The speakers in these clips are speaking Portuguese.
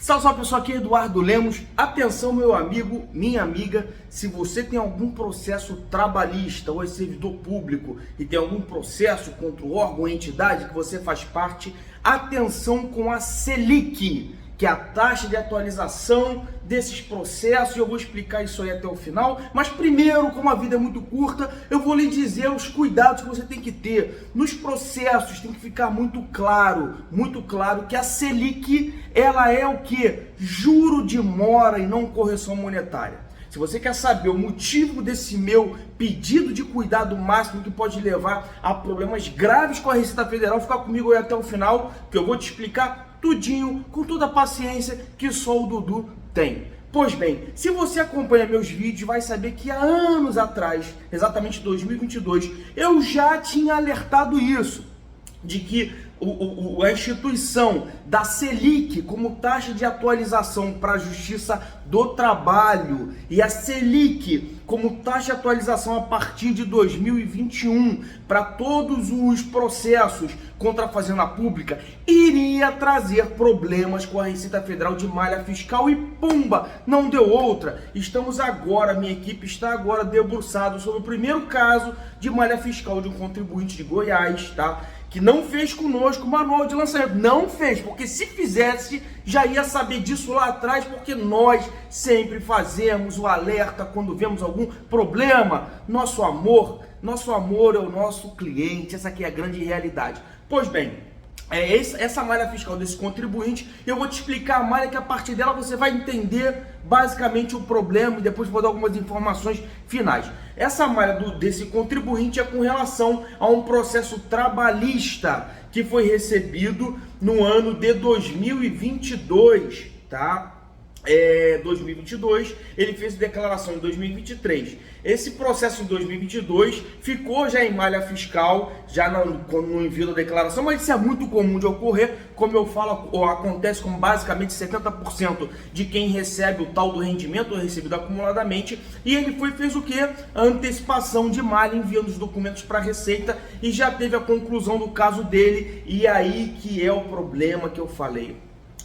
Salve, salve pessoal, aqui é Eduardo Lemos. Atenção, meu amigo, minha amiga, se você tem algum processo trabalhista ou é servidor público e tem algum processo contra o órgão ou entidade que você faz parte, atenção com a Selic, que é a taxa de atualização desses processos, e eu vou explicar isso aí até o final. Mas primeiro, como a vida é muito curta, eu vou lhe dizer os cuidados que você tem que ter. Nos processos tem que ficar muito claro que a Selic, ela é o que? Juro de mora e não correção monetária. Se você quer saber o motivo desse meu pedido de cuidado máximo que pode levar a problemas graves com a Receita Federal, fica comigo aí até o final, que eu vou te explicar tudinho, com toda a paciência que só o Dudu tem. Pois bem, se você acompanha meus vídeos, vai saber que há anos atrás, exatamente 2022, eu já tinha alertado isso, de que a instituição da Selic como taxa de atualização para a Justiça do Trabalho e a Selic como taxa de atualização a partir de 2021 para todos os processos contra a Fazenda Pública iria trazer problemas com a Receita Federal de malha fiscal, e pumba, não deu outra. Estamos agora, minha equipe está agora debruçado sobre o primeiro caso de malha fiscal de um contribuinte de Goiás, tá? Que não fez conosco o manual de lançamento. Não fez, porque se fizesse, já ia saber disso lá atrás, porque nós sempre fazemos o alerta quando vemos algum problema. Nosso amor é o nosso cliente, essa aqui é a grande realidade. Pois bem, essa malha fiscal desse contribuinte, eu vou te explicar a malha que a partir dela você vai entender basicamente o problema e depois vou dar algumas informações finais. Essa malha desse contribuinte é com relação a um processo trabalhista que foi recebido no ano de 2022, tá? 2022, ele fez declaração em 2023. Esse processo em 2022 ficou já em malha fiscal, já no envio da declaração, mas isso é muito comum de ocorrer, como eu falo, acontece com basicamente 70% de quem recebe o tal do rendimento recebido acumuladamente, e ele fez o que? A antecipação de malha, enviando os documentos para a Receita, e já teve a conclusão do caso dele, e aí que é o problema que eu falei.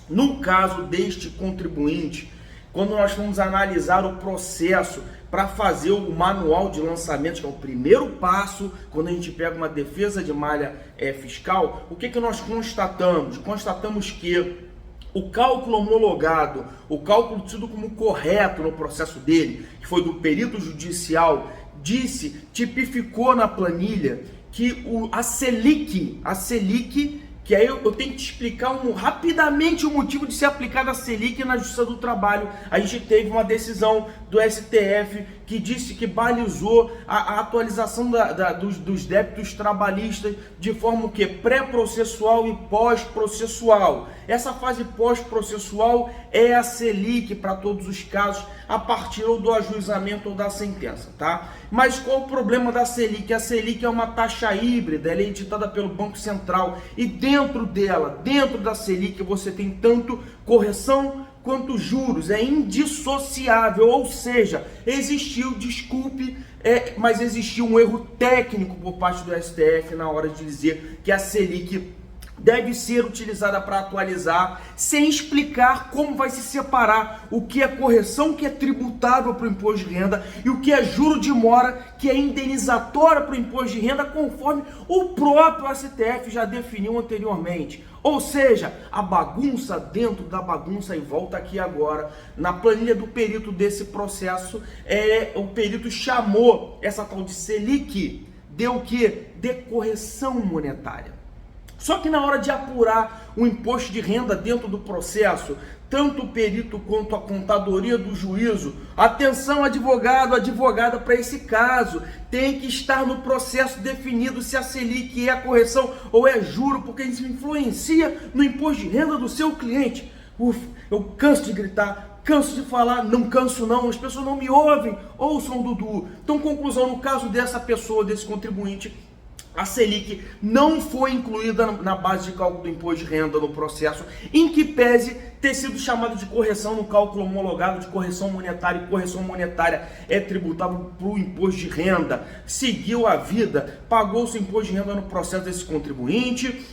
No caso deste contribuinte, quando nós vamos analisar o processo para fazer o manual de lançamento, que é o primeiro passo, quando a gente pega uma defesa de malha fiscal, o que nós constatamos? Constatamos que o cálculo homologado, o cálculo tido como correto no processo dele, que foi do perito judicial, tipificou na planilha que a Selic, que aí eu tenho que te explicar rapidamente o motivo de ser aplicada a Selic na Justiça do Trabalho. A gente teve uma decisão do STF que disse que balizou a atualização dos débitos trabalhistas de forma que pré-processual e pós-processual. Essa fase pós-processual é a Selic para todos os casos, a partir ou do ajuizamento ou da sentença, tá? Mas qual o problema da Selic? A Selic é uma taxa híbrida, ela é editada pelo Banco Central, e dentro da Selic, você tem tanto correção quanto juros, é indissociável, ou seja, mas existiu um erro técnico por parte do STF na hora de dizer que a Selic deve ser utilizada para atualizar, sem explicar como vai se separar o que é correção, que é tributável para o imposto de renda, e o que é juro de mora, que é indenizatória para o imposto de renda, conforme o próprio STF já definiu anteriormente. Ou seja, a bagunça dentro da bagunça, e volta aqui agora, na planilha do perito desse processo, o perito chamou essa tal de Selic de o quê? De correção monetária. Só que na hora de apurar o imposto de renda dentro do processo, tanto o perito quanto a contadoria do juízo, atenção advogado, advogada, para esse caso, tem que estar no processo definido se a Selic é a correção ou é juro, porque isso influencia no imposto de renda do seu cliente. Eu canso de gritar, canso de falar, não canso não, as pessoas não me ouvem, ouçam o Dudu. Então, conclusão, no caso dessa pessoa, desse contribuinte, a Selic não foi incluída na base de cálculo do imposto de renda no processo, em que pese ter sido chamado de correção no cálculo homologado de correção monetária, e correção monetária é tributável para o imposto de renda. Seguiu a vida, pagou seu imposto de renda no processo desse contribuinte,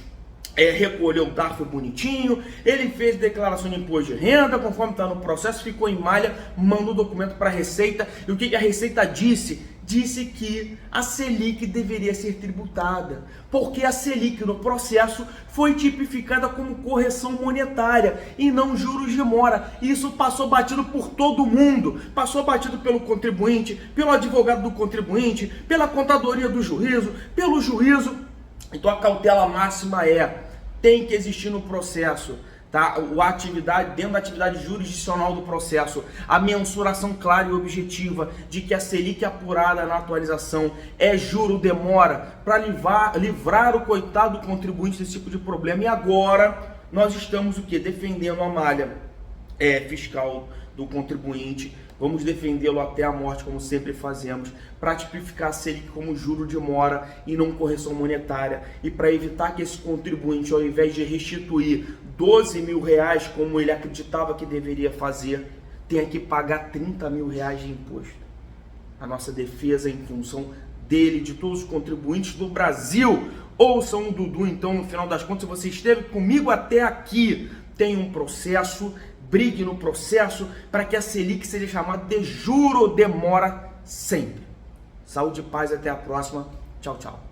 recolheu o DARF bonitinho, ele fez declaração de imposto de renda, conforme está no processo, ficou em malha, manda o documento para a Receita. E o que a Receita disse? Disse que a Selic deveria ser tributada, porque a Selic no processo foi tipificada como correção monetária e não juros de mora. Isso passou batido por todo mundo, passou batido pelo contribuinte, pelo advogado do contribuinte, pela contadoria do juízo, pelo juízo. Então a cautela máxima tem que existir no processo, tá? Dentro da atividade jurisdicional do processo, a mensuração clara e objetiva de que a Selic apurada na atualização é juro demora, para livrar o coitado contribuinte desse tipo de problema. E agora nós estamos o quê? Defendendo a malha fiscal do contribuinte. Vamos defendê-lo até a morte, como sempre fazemos, para tipificar a Selic como juro de mora e não correção monetária, e para evitar que esse contribuinte, ao invés de restituir 12 mil reais, como ele acreditava que deveria fazer, tenha que pagar 30 mil reais de imposto. A nossa defesa é em função dele, de todos os contribuintes do Brasil. Ouçam o Dudu, então, no final das contas, se você esteve comigo até aqui, tem um processo, brigue no processo para que a Selic seja chamada de juro demora sempre. Saúde e paz, até a próxima. Tchau, tchau.